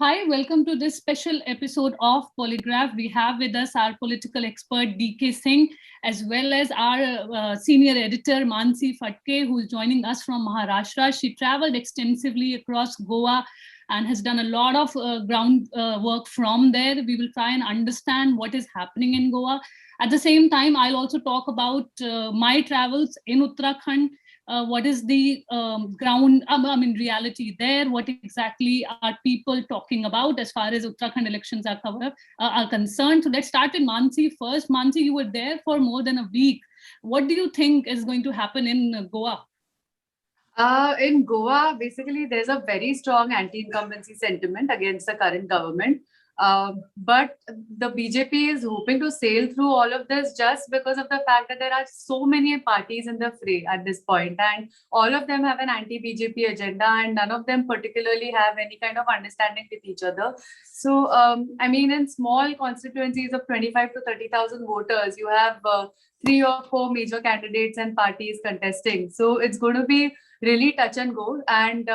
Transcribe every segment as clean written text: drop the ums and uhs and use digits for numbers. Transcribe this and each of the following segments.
Hi, welcome to this special episode of Polygraph. We have with us our political expert DK Singh, as well as our senior editor Manasi Phadke, who is joining us from Maharashtra. She traveled extensively across Goa and has done a lot of ground work from there. We will try and understand what is happening in Goa. At the same time, I'll also talk about my travels in Uttarakhand. What is the ground, reality there? What exactly are people talking about as far as Uttarakhand elections are concerned? So let's start with Manasi first. Manasi, you were there for more than a week. What do you think is going to happen in Goa? In Goa, basically, there's a very strong anti-incumbency sentiment against the current government. But the BJP is hoping to sail through all of this just because of the fact that there are so many parties in the fray at this point, and all of them have an anti-BJP agenda, and none of them particularly have any kind of understanding with each other. So, in small constituencies of 25 to 30,000 voters, you have 3 or 4 major candidates and parties contesting. So it's going to be really touch and go. And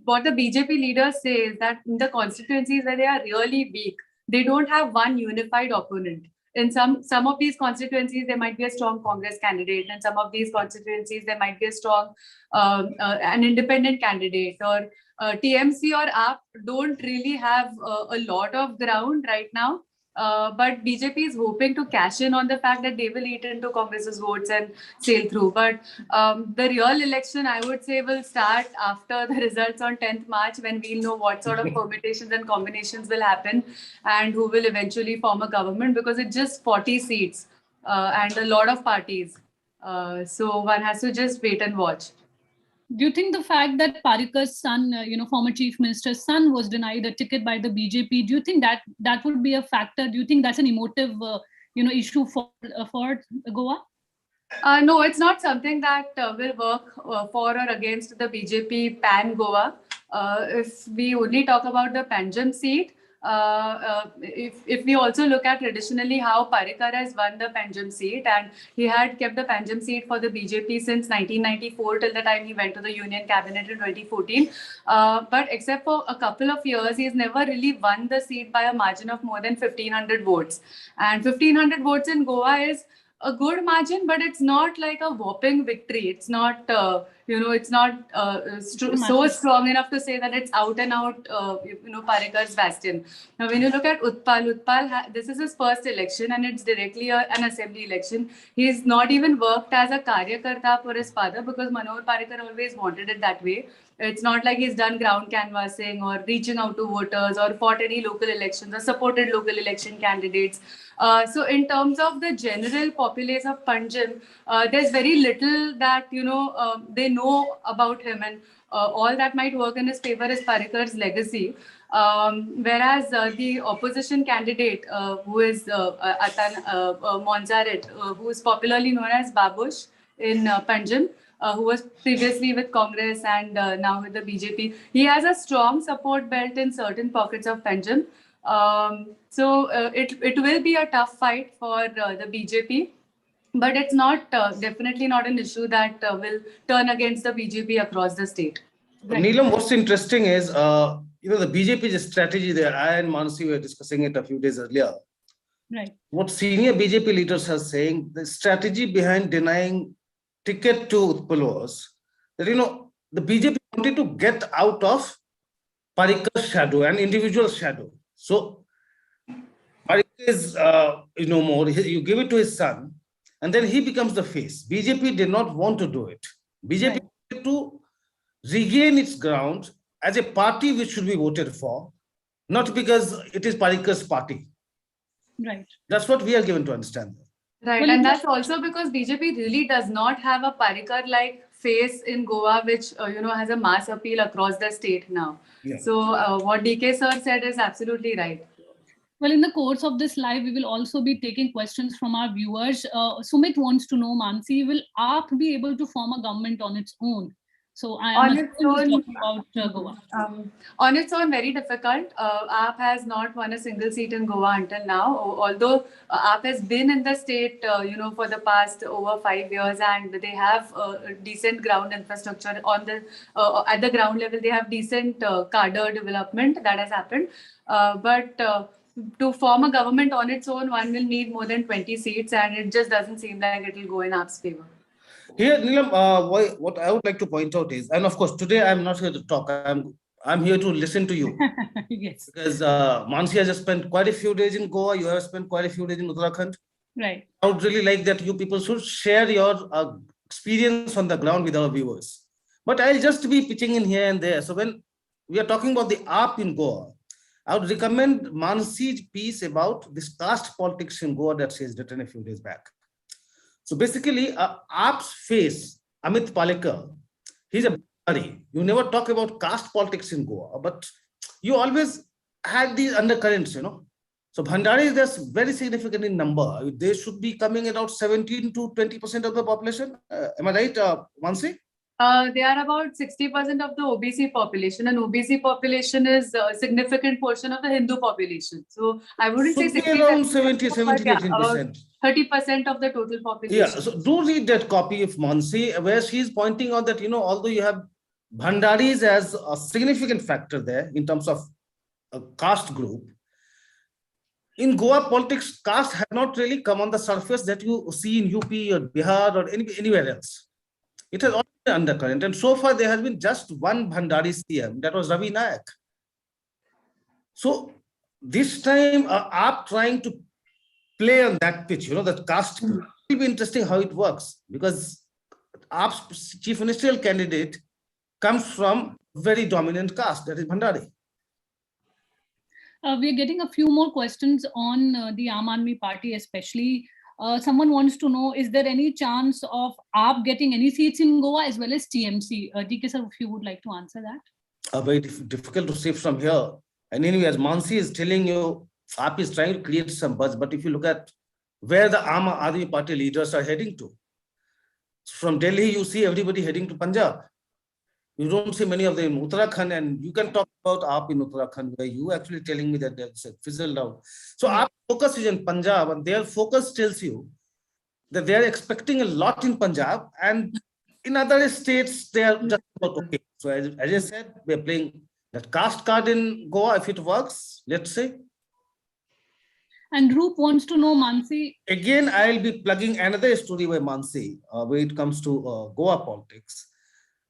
what the BJP leaders say is that in the constituencies where they are really weak, they don't have one unified opponent. In some of these constituencies, there might be a strong Congress candidate, and some of these constituencies, there might be a strong an independent candidate, or TMC or AAP don't really have a lot of ground right now. But BJP is hoping to cash in on the fact that they will eat into Congress's votes and sail through. But the real election, I would say, will start after the results on 10th March, when we'll know what sort of permutations and combinations will happen and who will eventually form a government, because it's just 40 seats and a lot of parties. So one has to just wait and watch. Do you think the fact that Parikar's son, former chief minister's son, was denied a ticket by the BJP, do you think that would be a factor? Do you think that's an emotive, issue for Goa? No, it's not something that will work for or against the BJP pan Goa. If we only talk about the Panjim seat, if we also look at traditionally how Parikar has won the Panjim seat, and he had kept the Panjim seat for the BJP since 1994 till the time he went to the Union Cabinet in 2014. But except for a couple of years, he's never really won the seat by a margin of more than 1,500 votes. And 1,500 votes in Goa is a good margin, but it's not like a whopping victory. It's not, it's not so strong enough to say that it's out and out, Parikar's bastion. Now, when you look at Utpal, this is his first election, and it's directly an assembly election. He's not even worked as a Karyakarta for his father, because Manohar Parikar always wanted it that way. It's not like he's done ground canvassing or reaching out to voters or fought any local elections or supported local election candidates. So in terms of the general populace of Panjim, there's very little that, they know about him, and all that might work in his favor is Parikar's legacy. Whereas the opposition candidate, who is Atan Monzaret, who is popularly known as Babush in Panjim, who was previously with Congress and now with the BJP. He has a strong support belt in certain pockets of Panjim. So it will be a tough fight for the BJP, but it's not definitely not an issue that will turn against the BJP across the state. Right. Neelam, what's interesting is, the BJP's strategy there. I and Manasi were discussing it a few days earlier. Right. What senior BJP leaders are saying, the strategy behind denying ticket to Utpal was that, the BJP wanted to get out of Parikar's shadow, an individual shadow. So Parikar is no more. You give it to his son, and then he becomes the face. BJP did not want to do it. BJP wanted to regain its ground as a party which should be voted for, not because it is Parikar's party. Right. That's what we are given to understand. Right, and that's also because BJP really does not have a Parikar-like face in Goa, which has a mass appeal across the state now. Yeah. So what DK sir said is absolutely right. Well, in the course of this live, we will also be taking questions from our viewers. Sumit wants to know, Manasi, will AAP be able to form a government on its own? So I am talking about Goa. On its own, very difficult. AAP has not won a single seat in Goa until now, although AAP has been in the state, for the past over 5 years, and they have decent ground infrastructure on the at the ground level. They have decent cadre development that has happened, but to form a government on its own, one will need more than 20 seats, and it just doesn't seem like it will go in AAP's favor. Here, Neelam, what I would like to point out is, and of course, today I'm not here to talk. I'm here to listen to you. Yes. Because Manasi has spent quite a few days in Goa. You have spent quite a few days in Uttarakhand. Right. I would really like that you people should share your experience on the ground with our viewers. But I'll just be pitching in here and there. So when we are talking about the AAP in Goa, I would recommend Manasi's piece about this caste politics in Goa that she has written a few days back. So basically, AAP's face, Amit Palekar, he's a Bhandari. You never talk about caste politics in Goa, but you always had these undercurrents, So Bhandari is very significant in number. They should be coming around 17 to 20% of the population. Am I right, Mansi? They are about 60% of the OBC population, and OBC population is a significant portion of the Hindu population. So I wouldn't say 60, around 70, 18%. 30% of the total population. Yeah, so do read that copy of Mansi, where she's pointing out that, although you have Bhandaris as a significant factor there in terms of a caste group, in Goa politics, caste had not really come on the surface that you see in UP or Bihar or anywhere else. It has always been undercurrent, and so far there has been just one Bhandari CM, that was Ravi Nayak. So this time, AAP trying to play on that pitch, that caste. It will be interesting how it works, because AAP's chief ministerial candidate comes from very dominant caste, that is Bhandari. We are getting a few more questions on the Aam Aadmi Party, especially. Someone wants to know, is there any chance of AAP getting any seats in Goa as well as TMC? DK sir, if you would like to answer that. Very difficult to say from here. And anyway, as Mansi is telling you, AAP is trying to create some buzz. But if you look at where the Aam Aadmi Party leaders are heading to, from Delhi, you see everybody heading to Punjab. You don't see many of them in Uttarakhand, and you can talk about AAP in Uttarakhand, where you actually telling me that there's a fizzled out. So AAP focus is in Punjab, and their focus tells you that they are expecting a lot in Punjab, and in other states, they are just about okay. So as I said, we're playing that caste card in Goa. If it works, let's say. And Roop wants to know, Mansi. Again, I'll be plugging another story by Mansi when it comes to Goa politics.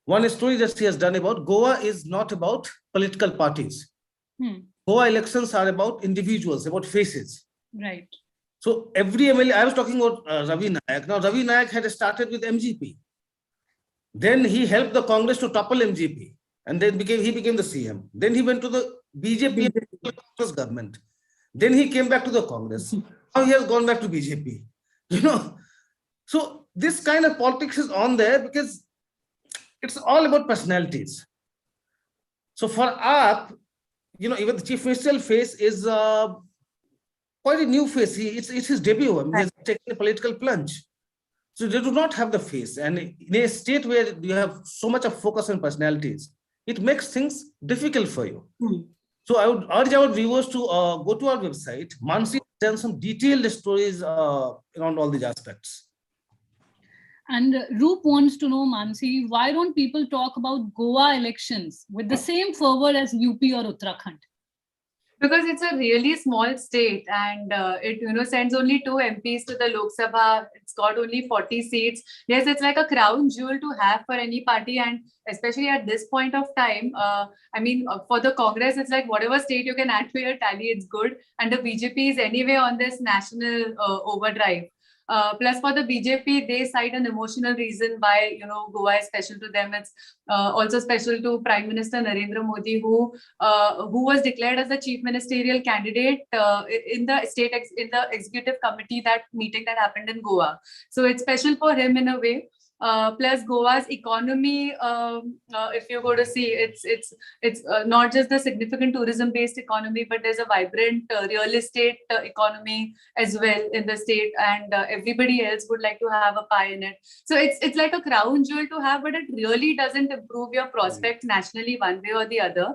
One story that she has done about Goa is not about political parties. Goa elections are about individuals, about faces. Right. So every MLA, I was talking about Ravi Nayak. Now, Ravi Nayak had started with MGP. Then he helped the Congress to topple MGP. And then he became the CM. Then he went to the BJP Congress government. Then he came back to the Congress. Now he has gone back to BJP. So this kind of politics is on there because it's all about personalities. So for AAP, even the chief ministerial face is quite a new face. It's his debut. He has taken a political plunge. So they do not have the face. And in a state where you have so much of focus on personalities, it makes things difficult for you. So I would urge our viewers to go to our website. Mansi has done some detailed stories around all these aspects. And Roop wants to know, Mansi, why don't people talk about Goa elections with the same fervor as UP or Uttarakhand? Because it's a really small state, and it sends only 2 MPs to the Lok Sabha. It's got only 40 seats. Yes, it's like a crown jewel to have for any party, and especially at this point of time. For the Congress, it's like whatever state you can add to your tally, it's good. And the BJP is anyway on this national overdrive. Plus, for the BJP, they cite an emotional reason why Goa is special to them. It's also special to Prime Minister Narendra Modi, who was declared as the chief ministerial candidate in the executive committee meeting that happened in Goa. So it's special for him in a way. plus Goa's economy. If you go to see, it's not just the significant tourism-based economy, but there's a vibrant real estate economy as well in the state, and everybody else would like to have a pie in it. So it's like a crown jewel to have, but it really doesn't improve your prospects nationally one way or the other.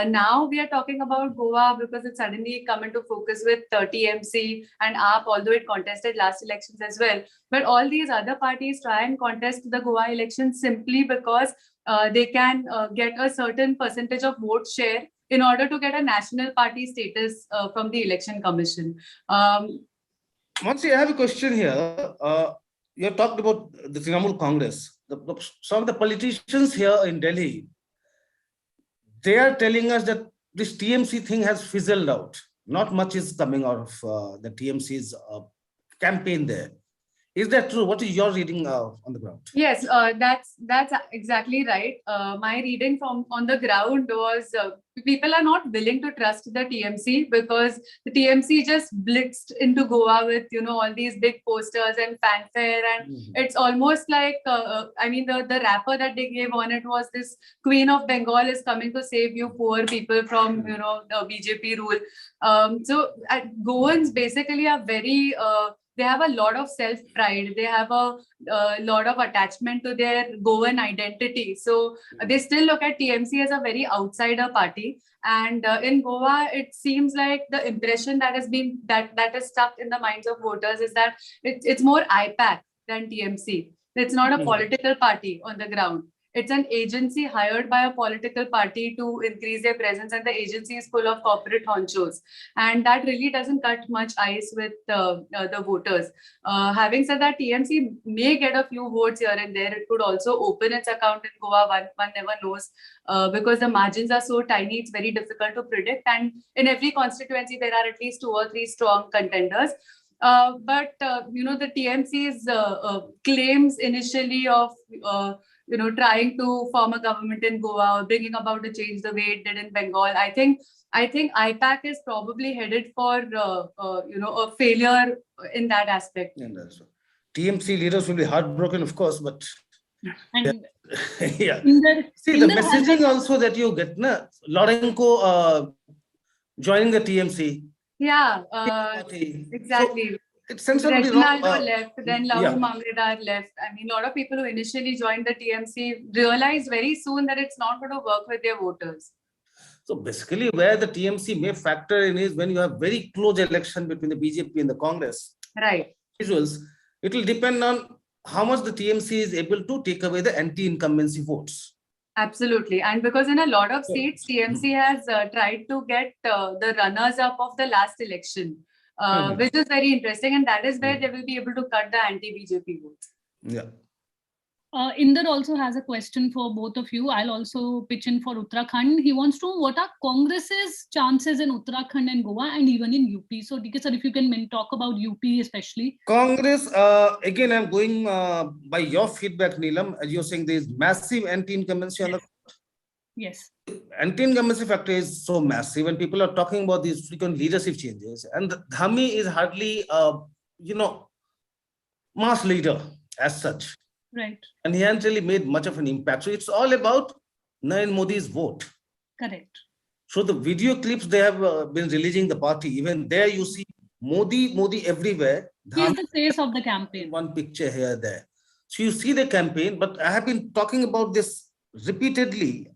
Now we are talking about Goa because it suddenly come into focus with TMC and AAP, although it contested last elections as well. But all these other parties try and contest the Goa elections simply because they can get a certain percentage of vote share in order to get a national party status from the Election Commission. Mansi, I have a question here. You have talked about the Trinamool Congress. Some of the politicians here in Delhi, they are telling us that this TMC thing has fizzled out. Not much is coming out of the TMC's campaign there. Is that true? What is your reading on the ground? Yes, that's exactly right. My reading from on the ground was people are not willing to trust the TMC because the TMC just blitzed into Goa with all these big posters and fanfare, and it's almost like I mean the wrapper that they gave on it was this Queen of Bengal is coming to save you poor people from the BJP rule. So Goans basically are very they have a lot of self-pride. They have a lot of attachment to their Goan identity. So they still look at TMC as a very outsider party. And in Goa, it seems like the impression that has been that is stuck in the minds of voters is that it's more IPAC than TMC. It's not a political party on the ground. It's an agency hired by a political party to increase their presence, and the agency is full of corporate honchos. And that really doesn't cut much ice with the voters. Having said that, TMC may get a few votes here and there. It could also open its account in Goa. One never knows because the margins are so tiny. It's very difficult to predict. And in every constituency, there are at least 2 or 3 strong contenders. But the TMC's claims initially of trying to form a government in Goa or bringing about a change the way it did in Bengal, I think IPAC is probably headed for a failure in that aspect. And TMC leaders will be heartbroken, of course, but and yeah. See, the the messaging also that you get, Lorenko joining the TMC. Yeah, exactly. So, it sends somebody Reginaldo left, then Lahu Mamredar left. I mean, a lot of people who initially joined the TMC realized very soon that it's not going to work with their voters. So basically, where the TMC may factor in is when you have very close election between the BJP and the Congress. Right. Visuals, it will depend on how much the TMC is able to take away the anti-incumbency votes. Absolutely. And because in a lot of states, TMC has tried to get the runners-up of the last election. Which is very interesting, and that is where they will be able to cut the anti-BJP votes. Yeah. Inder also has a question for both of you. I'll also pitch in for Uttarakhand. He wants to know what are Congress's chances in Uttarakhand and Goa and even in UP. So, DK sir, if you can talk about UP especially. Congress, again, I'm going by your feedback, Neelam, as you're saying there is massive anti-incumbency on the. Yes. Anti-incumbency factor is so massive, and people are talking about these frequent leadership changes. And Dhami is hardly, mass leader as such. Right. And he hasn't really made much of an impact. So it's all about Narendra Modi's vote. Correct. So the video clips they have been releasing the party, even there you see Modi everywhere. He is the face of the campaign. One picture here, there. So you see the campaign, but I have been talking about this repeatedly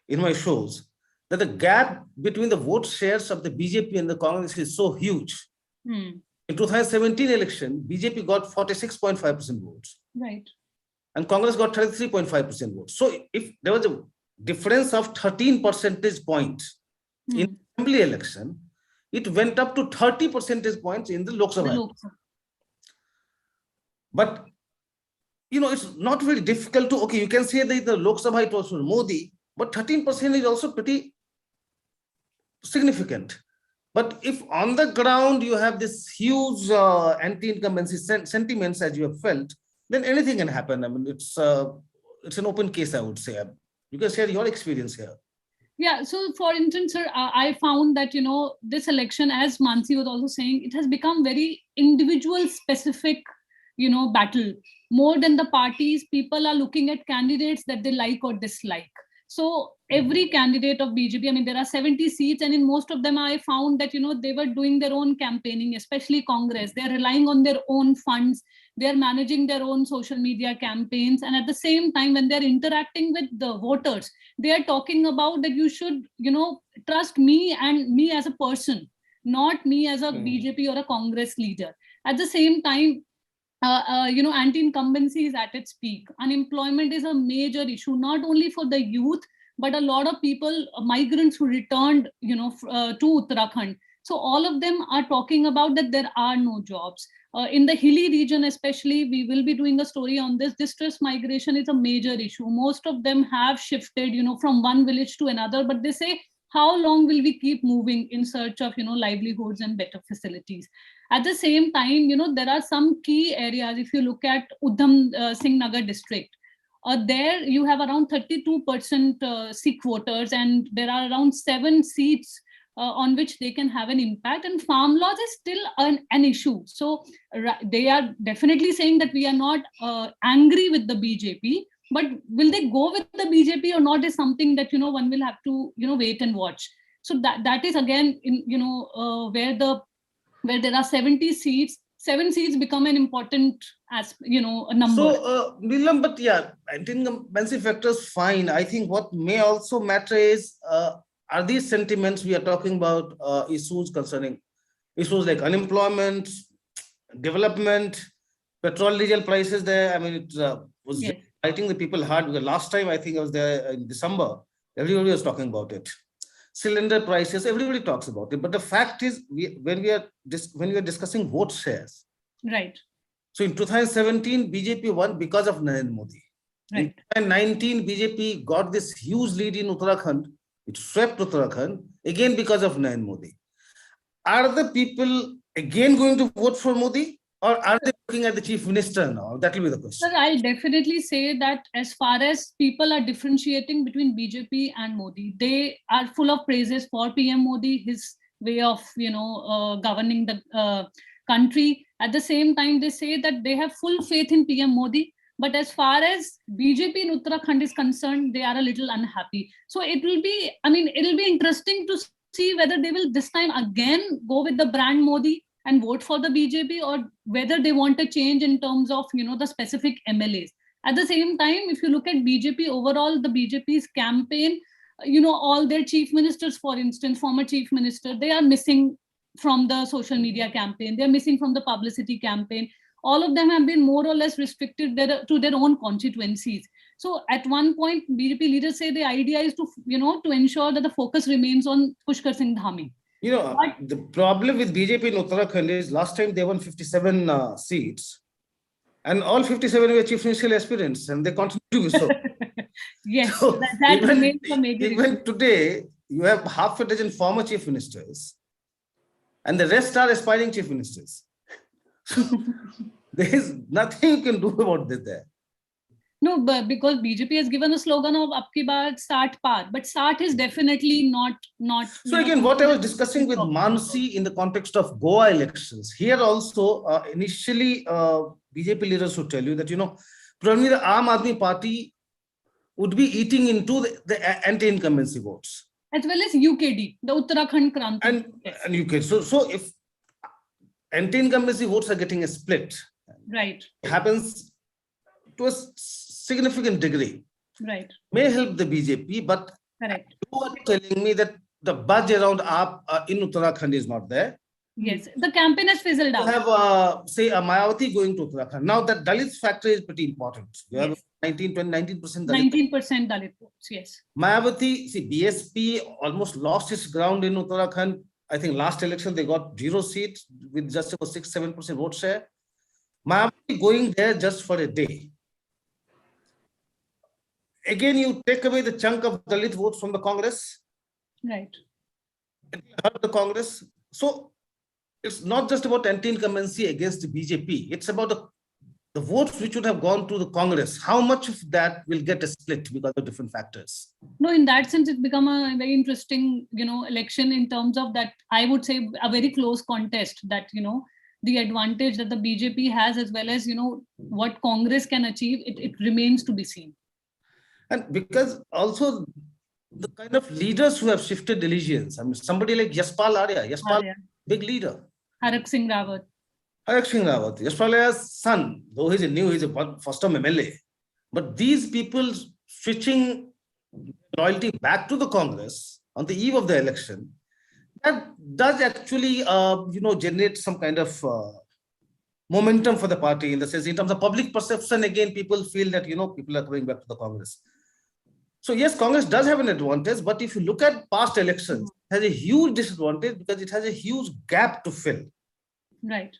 in my shows, that the gap between the vote shares of the BJP and the Congress is so huge. In 2017 election, BJP got 46.5% votes. Right. And Congress got 33.5% votes. So if there was a difference of 13 percentage points in assembly election, it went up to 30 percentage points in the Lok Sabha. But, it's not very difficult to, you can say that the Lok Sabha it was for Modi, but 13% is also pretty significant. But if on the ground you have this huge anti-incumbency sentiments as you have felt, then anything can happen. I mean, it's an open case, I would say. You can share your experience here. Yeah. So, for instance, sir, I found that, this election, as Mansi was also saying, it has become very individual specific battle. More than the parties, people are looking at candidates that they like or dislike. So every candidate of BJP, I mean, there are 70 seats, and in most of them, I found that, they were doing their own campaigning, especially Congress. They're relying on their own funds. They're managing their own social media campaigns. And at the same time, when they're interacting with the voters, they are talking about that you should, trust me and me as a person, not me as a BJP or a Congress leader. At the same time, anti-incumbency is at its peak. Unemployment is a major issue, not only for the youth, but a lot of people, migrants who returned, to Uttarakhand. So all of them are talking about that there are no jobs. In the hilly region, especially, we will be doing a story on this. Distress migration is a major issue. Most of them have shifted, from one village to another, but they say, how long will we keep moving in search of, livelihoods and better facilities? At the same time, there are some key areas. If you look at Udham Singh Nagar district, there you have around 32% Sikh voters, and there are around 7 seats on which they can have an impact. And farm laws is still an issue. So they are definitely saying that we are not angry with the BJP, but will they go with the BJP or not is something that, one will have to, wait and watch. So that is again, where there are 70 seats, 7 seats become an important a number. So, Neelam, but yeah, anti-incumbency factors, fine. I think what may also matter is, are these sentiments we are talking about issues concerning issues like unemployment, development, petrol, diesel prices there? I mean, it was fighting the people hard, because last time I think I was there in December, everybody was talking about it. Cylinder prices, everybody talks about it. But the fact is, when we are discussing vote shares, right? So in 2017, BJP won because of Narendra Modi. Right. In 2019, BJP got this huge lead in Uttarakhand. It swept Uttarakhand again because of Narendra Modi. Are the people again going to vote for Modi, or are they looking at the chief minister now? That will be the question. Sir, I'll definitely say that as far as people are differentiating between BJP and Modi, they are full of praises for PM Modi, his way of, governing the country. At the same time, they say that they have full faith in PM Modi. But as far as BJP in Uttarakhand is concerned, they are a little unhappy. So it'll be interesting to see whether they will this time again go with the brand Modi and vote for the BJP, or whether they want a change in terms of, the specific MLAs. At the same time, if you look at BJP overall, the BJP's campaign, all their chief ministers, for instance, former chief minister, they are missing from the social media campaign. They're missing from the publicity campaign. All of them have been more or less restricted to their own constituencies. So at one point, BJP leaders say the idea is to, to ensure that the focus remains on Pushkar Singh Dhami. The problem with BJP in Uttarakhand is last time they won 57 seats, and all 57 were chief ministerial aspirants, and they continue to be so. Yes, so that remains a major issue. Even today, you have half a dozen former chief ministers, and the rest are aspiring chief ministers. There is nothing you can do about this there. No, but because BJP has given a slogan of "Ab ki baar 60 par," but 60 is definitely not. So again, what I was discussing with Manasi in the context of Goa elections, here also initially BJP leaders would tell you that probably the Aam Aadmi Party would be eating into the anti-incumbency votes, as well as UKD, the Uttarakhand Kranti, and UK. So if anti-incumbency votes are getting a split, right, it happens to a significant degree, right, may help the BJP, but correct. You are telling me that the buzz around AAP in Uttarakhand is not there. Yes, the campaign has fizzled out. You have, say, a Mayawati going to Uttarakhand. Now, that Dalit factor is pretty important. You have 19% Dalit. 19% Dalit votes, yes. Mayawati, see, BSP almost lost its ground in Uttarakhand. I think last election they got 0 seats with just about 6-7% vote share. Mayawati going there just for a day. Again, you take away the chunk of Dalit votes from the Congress. Right. It will hurt the Congress. So it's not just about anti-incumbency against the BJP. It's about the votes which would have gone to the Congress. How much of that will get a split because of different factors? No, in that sense, it's become a very interesting, election in terms of that, I would say a very close contest that, the advantage that the BJP has, as well as, what Congress can achieve, it remains to be seen. And because also the kind of leaders who have shifted allegiance, I mean, somebody like Yashpal Arya, big leader. Harak Singh Rawat. Yashpal Arya's son, though he's a first-term MLA, but these people switching loyalty back to the Congress on the eve of the election, that does actually, generate some kind of momentum for the party, in the sense, in terms of public perception. Again, people feel that, people are going back to the Congress. So yes, Congress does have an advantage, but if you look at past elections, it has a huge disadvantage because it has a huge gap to fill. Right.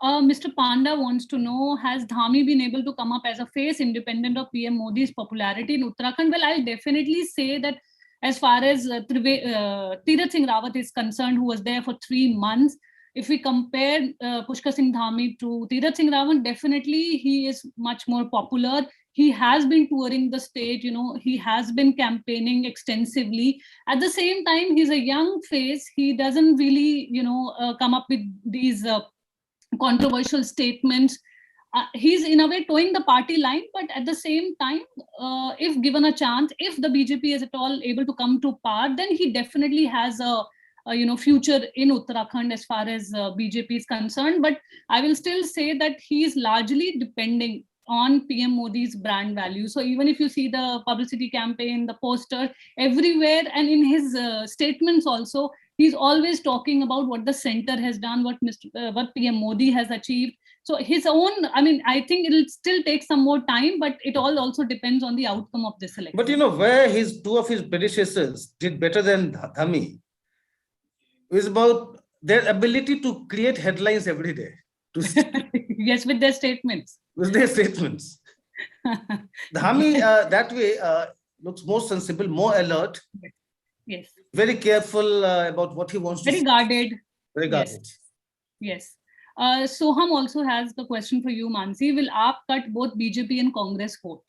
Mr. Panda wants to know, has Dhami been able to come up as a face independent of PM Modi's popularity in Uttarakhand? Well, I'll definitely say that as far as Tirath Singh Rawat is concerned, who was there for 3 months, if we compare Pushkar Singh Dhami to Tirath Singh Rawat, definitely he is much more popular. He has been touring the state, he has been campaigning extensively. At the same time, he's a young face. He doesn't really, come up with these controversial statements. He's in a way towing the party line, but at the same time, if given a chance, if the BJP is at all able to come to power, then he definitely has a future in Uttarakhand as far as BJP is concerned. But I will still say that he is largely depending on PM Modi's brand value. So even if you see the publicity campaign, the poster everywhere, and in his statements also, he's always talking about what the center has done, what PM Modi has achieved. So his own, I think it'll still take some more time, but it all also depends on the outcome of this election. But where two of his predecessors did better than Dhami is about their ability to create headlines every day. Yes, with their statements. Dhami, that way, looks more sensible, more alert. Yes. Very careful about what he wants to say. Guarded. Very guarded. Yes. Soham also has the question for you, Mansi. Will AAP cut both BJP and Congress vote?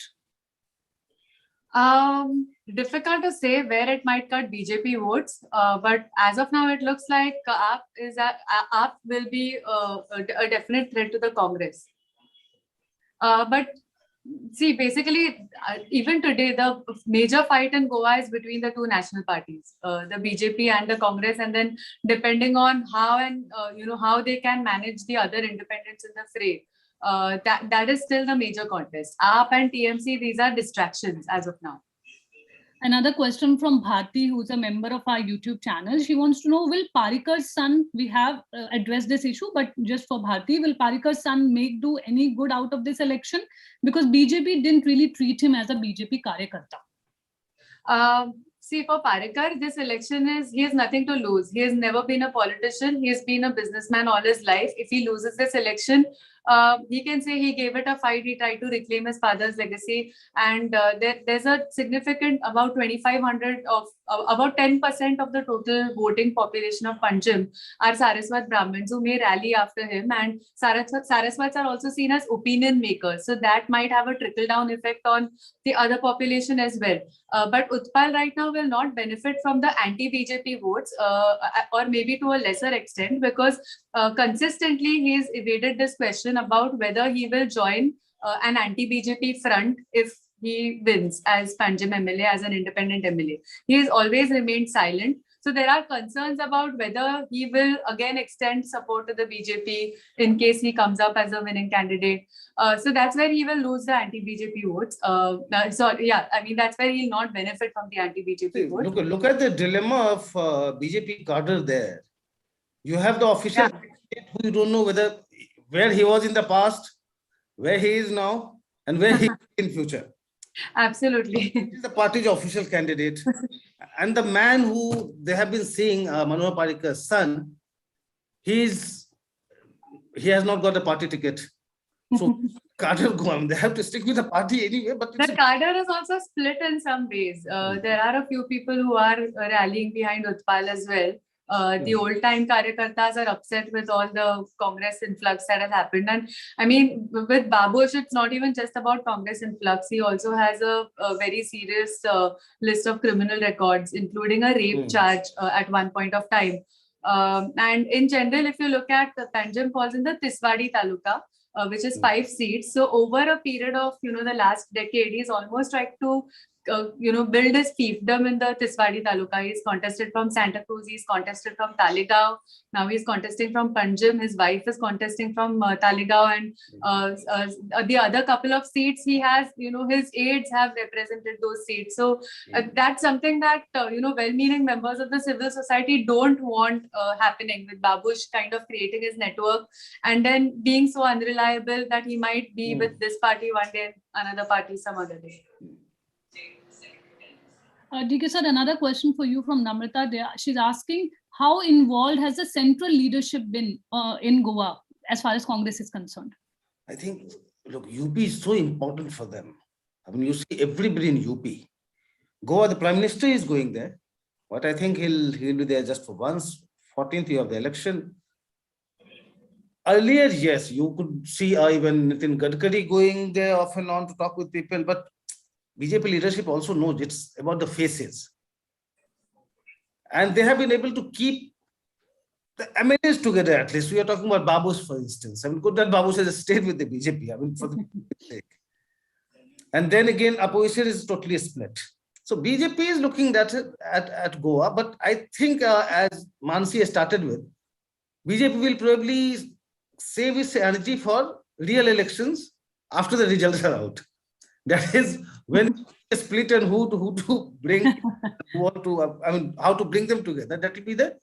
Difficult to say where it might cut BJP votes, but as of now, it looks like AAP will be a definite threat to the Congress. But see, basically, even today, the major fight in Goa is between the two national parties, the BJP and the Congress, and then depending on how how they can manage the other independents in the fray. That is still the major contest. AAP and TMC, these are distractions as of now. Another question from Bharti, who's a member of our YouTube channel. She wants to know, will Parikar's son, we have addressed this issue, but just for Bharti, will Parikar's son do any good out of this election? Because BJP didn't really treat him as a BJP karyakarta. See, for Parikar, this election he has nothing to lose. He has never been a politician. He has been a businessman all his life. If he loses this election, he can say he gave it a fight. He tried to reclaim his father's legacy. And there's a significant, about 2,500 about 10% of the total voting population of Panjim are Saraswat Brahmins who may rally after him. And Saraswats are also seen as opinion makers. So that might have a trickle-down effect on the other population as well. But Utpal right now will not benefit from the anti-BJP votes, or maybe to a lesser extent, because consistently he has evaded this question about whether he will join an anti-BJP front if he wins as Panjim MLA, as an independent MLA. He has always remained silent. So there are concerns about whether he will again extend support to the BJP in case he comes up as a winning candidate. So that's where he will lose the anti-BJP votes. That's where he'll not benefit from the anti-BJP votes. Look at the dilemma of BJP cadre there. You have the official candidate who you don't know where he was in the past, where he is now, and where he is in future. Absolutely. He is the party's official candidate. And the man who they have been seeing, Manohar Parikar's son, he has not got a party ticket. So cadre they have to stick with the party anyway. But the cadre is also split in some ways. There are a few people who are rallying behind Utpal as well. The old-time Karyakartas are upset with all the Congress influx that has happened. And I mean, with Babush, it's not even just about Congress influx. He also has a very serious list of criminal records, including a rape charge at one point of time. And in general, if you look at the Panjim falls in the Tiswadi Taluka, which is 5 seats. So over a period of, the last decade, he's almost tried to, build his fiefdom in the Tiswadi Taluka. He's contested from Santa Cruz, he's contested from Talegaon. Now he's contesting from Panjim. His wife is contesting from Talegaon, and the other couple of seats he has, his aides have represented those seats. So that's something that, well-meaning members of the civil society don't want happening, with Babush kind of creating his network and then being so unreliable that he might be with this party one day and another party some other day. DK sir, another question for you from Namrata. She's asking, how involved has the central leadership been in Goa as far as Congress is concerned? I think, look, UP is so important for them. I mean, you see everybody in UP. Goa, the Prime Minister is going there, but I think he'll be there just for once, 14th year of the election. Earlier, yes, you could see even Nitin Gadkari going there off and on to talk with people, but BJP leadership also knows it's about the faces. And they have been able to keep the MLAs together, at least. We are talking about Babush, for instance. I mean, could that Babush has stayed with the BJP? I mean, for the sake. And then again, opposition is totally split. So BJP is looking at Goa, but I think as Manasi has started with, BJP will probably save its energy for real elections after the results are out. That is when split and who to bring, how to bring them together. That will be the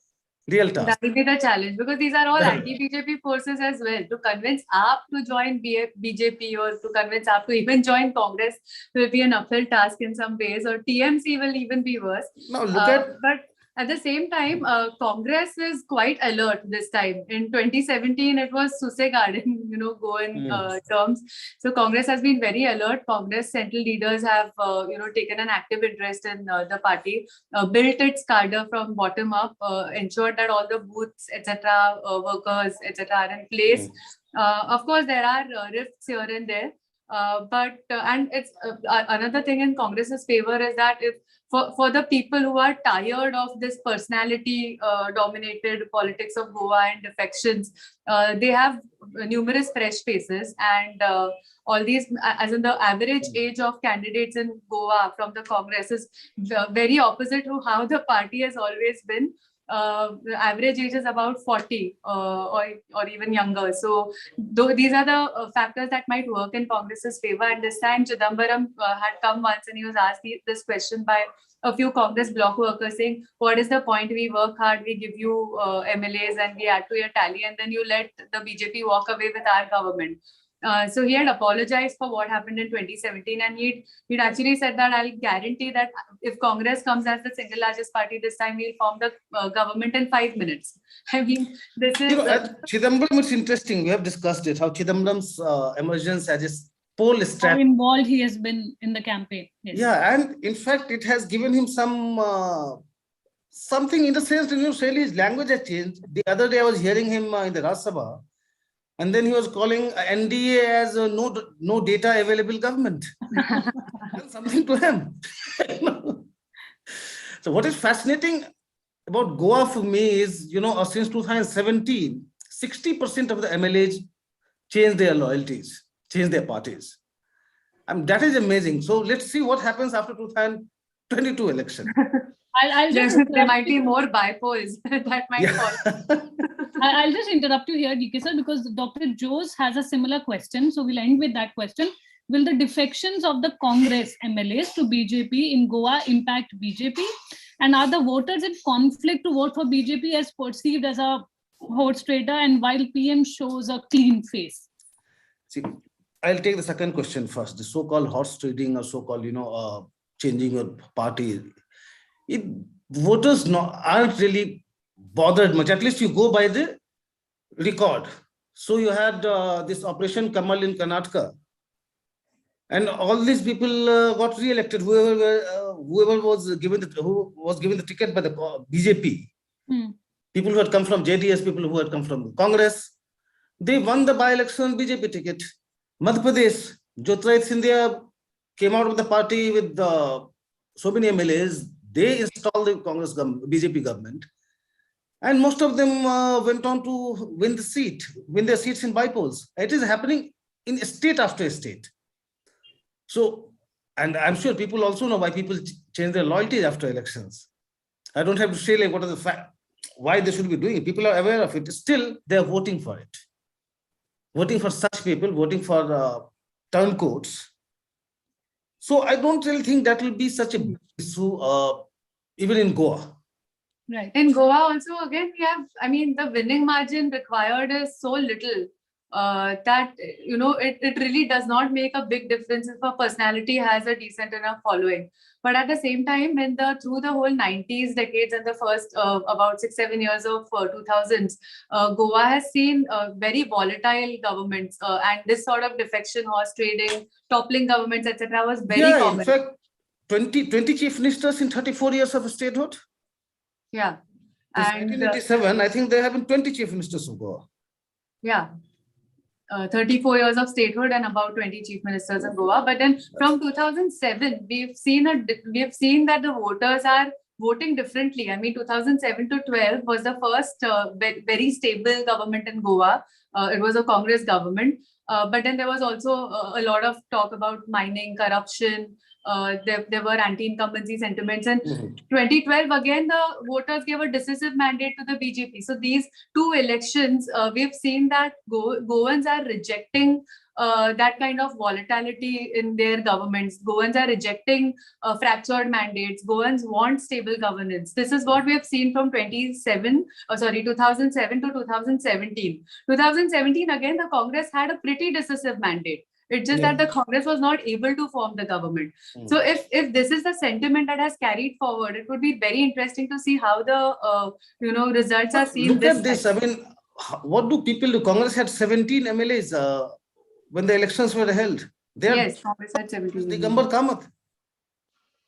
real task. That will be the challenge, because these are all anti-BJP forces as well. To convince AAP to join BJP or to convince AAP to even join Congress will be an uphill task in some ways, or TMC will even be worse. Now look at. But at the same time, Congress is quite alert this time. In 2017, it was Susegard in, Goan terms. So Congress has been very alert. Congress central leaders have, taken an active interest in the party, built its cadre from bottom up, ensured that all the booths, etc., workers, etc., are in place. Of course, there are rifts here and there. And it's another thing in Congress's favor is that if for the people who are tired of this personality dominated politics of Goa and defections, they have numerous fresh faces, and all these, as in the average age of candidates in Goa from the Congress is very opposite to how the party has always been. The average age is about 40 or even younger. So these are the factors that might work in Congress's favor. And this time Chidambaram had come once and he was asked this question by a few Congress bloc workers saying, what is the point? We work hard, we give you MLAs and we add to your tally, and then you let the BJP walk away with our government. So he had apologized for what happened in 2017, and he'd actually said that I'll guarantee that if Congress comes as the single largest party this time, we'll form the government in 5 minutes. I mean, this is... at Chidambaram, it's interesting. We have discussed it, how Chidambaram's emergence as a poll strategy. How involved he has been in the campaign. Yes. Yeah, and in fact, it has given him some... something in the sense that, really his language has changed. The other day I was hearing him in the Rajya Sabha, and then he was calling NDA as a no data available government. Something to him. So what is fascinating about Goa for me is, since 2017, 60% of the MLAs changed their loyalties, changed their parties. That is amazing. So let's see what happens after 2022 election. There might be more bypolls that might fall. I'll just interrupt you here, DK sir, because Dr. Jose has a similar question. So we'll end with that question. Will the defections of the Congress MLAs to BJP in Goa impact BJP? And are the voters in conflict to vote for BJP as perceived as a horse trader, and while PM shows a clean face? See, I'll take the second question first. The so-called horse trading or so-called, changing your party. Voters aren't really bothered much. At least you go by the record. So you had this Operation Kamal in Karnataka, and all these people got re-elected. Whoever was given the ticket by the BJP, people who had come from JDS, people who had come from Congress, they won the by-election BJP ticket. Madhya Pradesh, Jyotiraj Scindia came out of the party with so many MLAs. They installed the BJP government. And most of them went on to win their seats in bypolls. It is happening in state after state. So, and I'm sure people also know why people change their loyalties after elections. I don't have to say like what are the fact, why they should be doing it. People are aware of it. Still, they're voting for it. Voting for such people, voting for turncoats. So I don't really think that will be such a big issue, even in Goa. Right. In Goa also, again, we have, I mean, the winning margin required is so little that, you know, it really does not make a big difference if a personality has a decent enough following. But at the same time, when through the whole 90s decades and the first about 6-7 years of 2000s, Goa has seen very volatile governments, and this sort of defection, horse trading, toppling governments, etc. was very common. In fact, 20 chief ministers in 34 years of statehood. Yeah. And 1987, I think there have been 20 chief ministers of Goa. Yeah. 34 years of statehood and about 20 chief ministers in Goa. But then from 2007, we've seen that the voters are voting differently. I mean, 2007 to 12 was the first very stable government in Goa. It was a Congress government. But then there was also a lot of talk about mining, corruption. There were anti-incumbency sentiments. And 2012, again, the voters gave a decisive mandate to the BJP. So these two elections, we've seen that Goans are rejecting that kind of volatility in their governments. Goans are rejecting fractured mandates. Goans want stable governance. This is what we have seen from 2007 to 2017. 2017, again, the Congress had a pretty decisive mandate. It's just that the Congress was not able to form the government. So if this is the sentiment that has carried forward, it would be very interesting to see how the results are seen. Look at this. I mean, what do people do? Congress had 17 MLAs when the elections were held. Yes, Congress had 17. Digambar Kamath.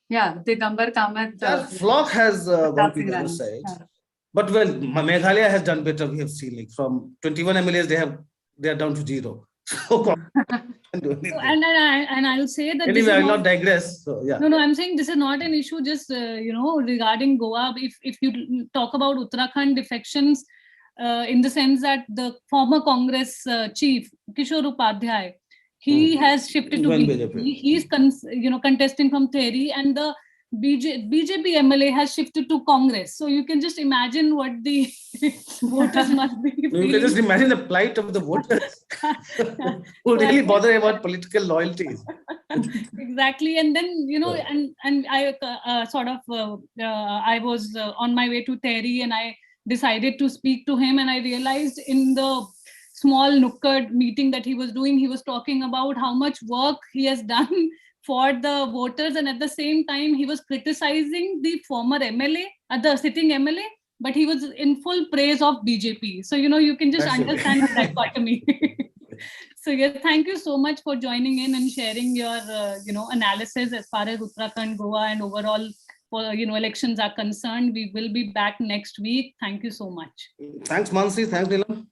Yeah, Digambar Kamath. That flock has gone to the other side. Yeah. But well, Meghalaya has done better. We have seen like from 21 MLAs, they are down to 0. So, and I'll say that anyway, I'll not digress. So, yeah. No, I'm saying this is not an issue just regarding Goa. If you talk about Uttarakhand defections, in the sense that the former Congress chief Kishore Upadhyay, he has shifted to BJP. He's contesting from Theri, and the BJP MLA has shifted to Congress. So you can just imagine what the voters must be. You can just imagine the plight of the voters who really bother about political loyalties. Exactly. And then, and I I was on my way to Theri, and I decided to speak to him, and I realized in the small nukkad meeting that he was doing, he was talking about how much work he has done for the voters, and at the same time he was criticizing the former MLA, the sitting MLA, but he was in full praise of BJP. So you can just understand the dichotomy. So yes, thank you so much for joining in and sharing your analysis as far as Uttarakhand, Goa, and overall elections are concerned. We will be back next week. Thank you so much. Thanks, Manasi. Thanks, Neelam.